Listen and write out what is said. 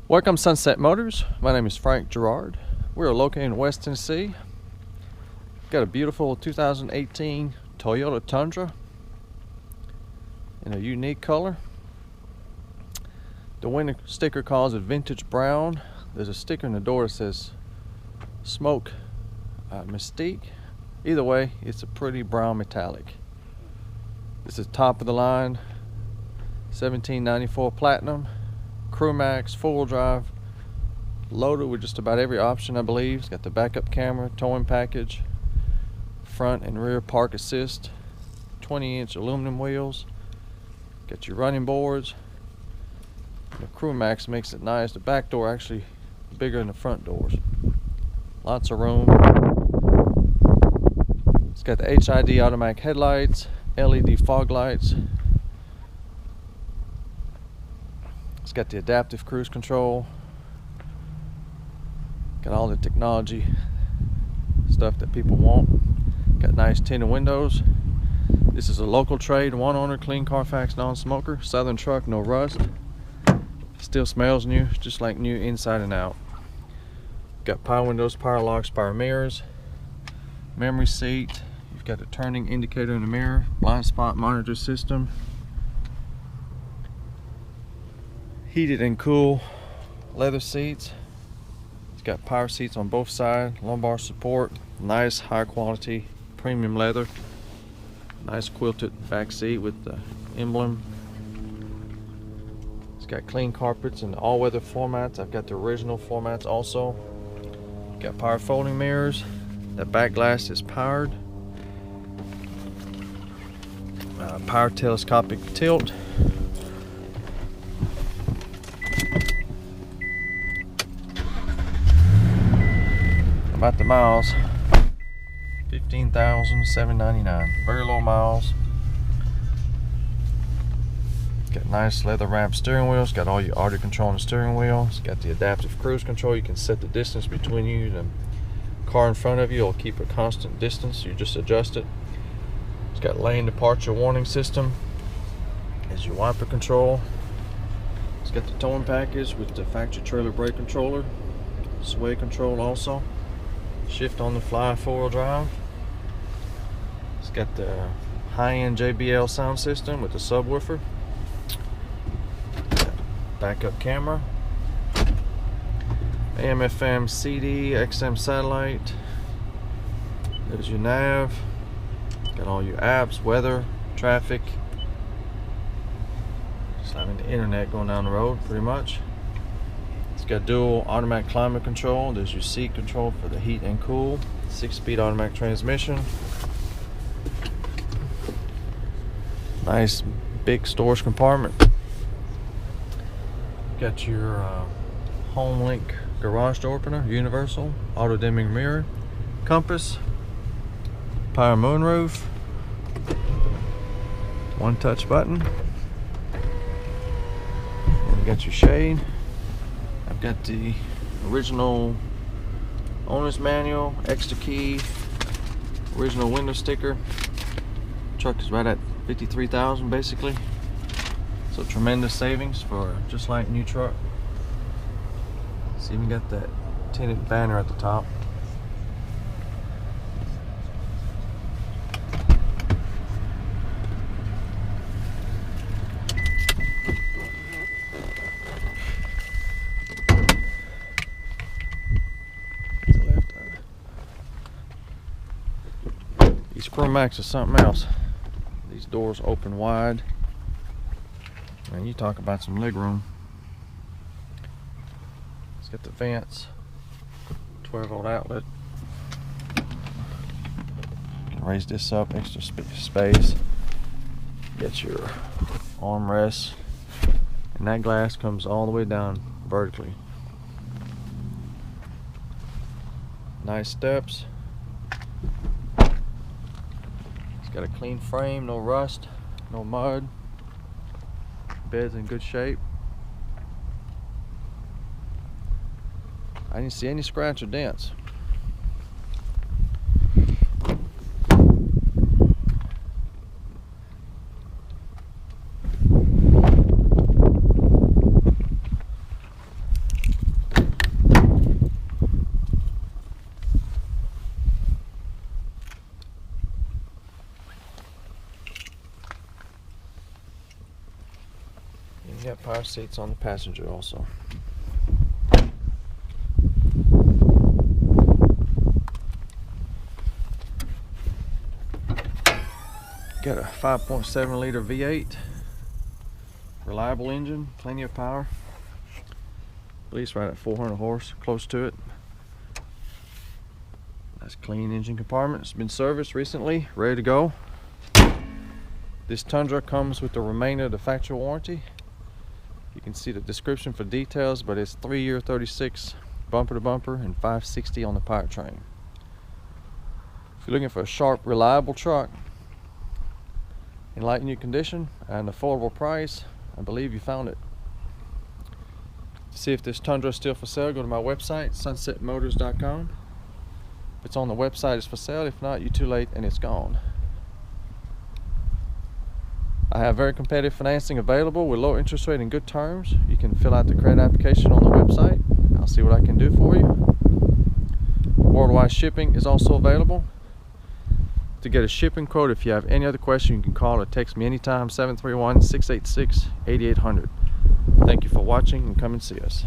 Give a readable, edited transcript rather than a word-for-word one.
Welcome Sunset Motors. My name is Frank Gerard. We are located in West Tennessee. Got a beautiful 2018 Toyota Tundra in a unique color. The winter sticker calls it vintage brown. There's a sticker in the door that says smoke Mesquite. Either way, it's a pretty brown metallic. This is top of the line 1794 Platinum, crewm, four-wheel drive, loaded with just about every option, I believe. It's got the backup camera, towing package, front and rear park assist, 20-inch aluminum wheels, got your running boards. The crewm makes it nice. The back door actually bigger than the front doors. Lots of room. It's got the HID automatic headlights, LED fog lights. It's got the adaptive cruise control. Got all the technology stuff that people want. Got nice tinted windows. This is a local trade, one owner, clean Carfax non-smoker, Southern truck, no rust. Still smells new, just like new inside and out. Got power windows, power locks, power mirrors, memory seat. You've got a turning indicator in the mirror, blind spot monitor system, heated and cool leather seats. It's got power seats on both sides, lumbar support, nice high quality premium leather, nice quilted back seat with the emblem. It's got clean carpets and all-weather floor mats. I've got the original floor mats also. Got power folding mirrors. That back glass is powered. Power telescopic tilt. About the miles, 15,799. Very low miles. Got nice leather wrapped steering wheels. Got all your audio control on the steering wheel. It's got the adaptive cruise control. You can set the distance between you and the car in front of you. It'll keep a constant distance. You just adjust it. It's got lane departure warning system. There's your wiper control. It's got the towing package with the factory trailer brake controller. Sway control also. Shift on the fly, four-wheel drive. It's got the high-end JBL sound system with the subwoofer. Backup camera, AM, FM, CD, XM satellite. There's your nav. Got all your apps, weather, traffic. Just having the internet going down the road, pretty much. It's got dual automatic climate control. There's your seat control for the heat and cool. 6-speed automatic transmission. Nice big storage compartment. Got your home link garage door opener, universal, auto dimming mirror, compass, power moonroof, one touch button, and you got your shade. I've got the original owner's manual, extra key, original window sticker. Truck is right at 53,000 basically. So tremendous savings for just like new truck. It's even got that tinted banner at the top. To the left. These crewm are something else. These doors open wide. Man, you talk about some leg room. It's got the vents, 12-volt outlet. You can raise this up, extra space. Get your armrests, and that glass comes all the way down vertically. Nice steps. It's got a clean frame, no rust, no mud. Bed's in good shape. I didn't see any scratch or dents. power seats on the passenger also. Got a 5.7 liter V8, reliable engine, plenty of power. I believe it's right at 400 horse, close to it. Nice clean engine compartment. It's been serviced recently, ready to go. This Tundra comes with the remainder of the factory warranty. You can see the description for details, but it's 3-year 36 bumper to bumper and 560 on the powertrain. If you're looking for a sharp, reliable truck in light new condition at an affordable price, I believe you found it. To see if this Tundra is still for sale, go to my website, sunsetmotors.com. If it's on the website, it's for sale. If not, you're too late and it's gone. I have very competitive financing available with low interest rate and good terms. You can fill out the credit application on the website. I'll see what I can do for you. Worldwide shipping is also available. To get a shipping quote, if you have any other question, you can call or text me anytime, 731-686-8800. Thank you for watching and come and see us.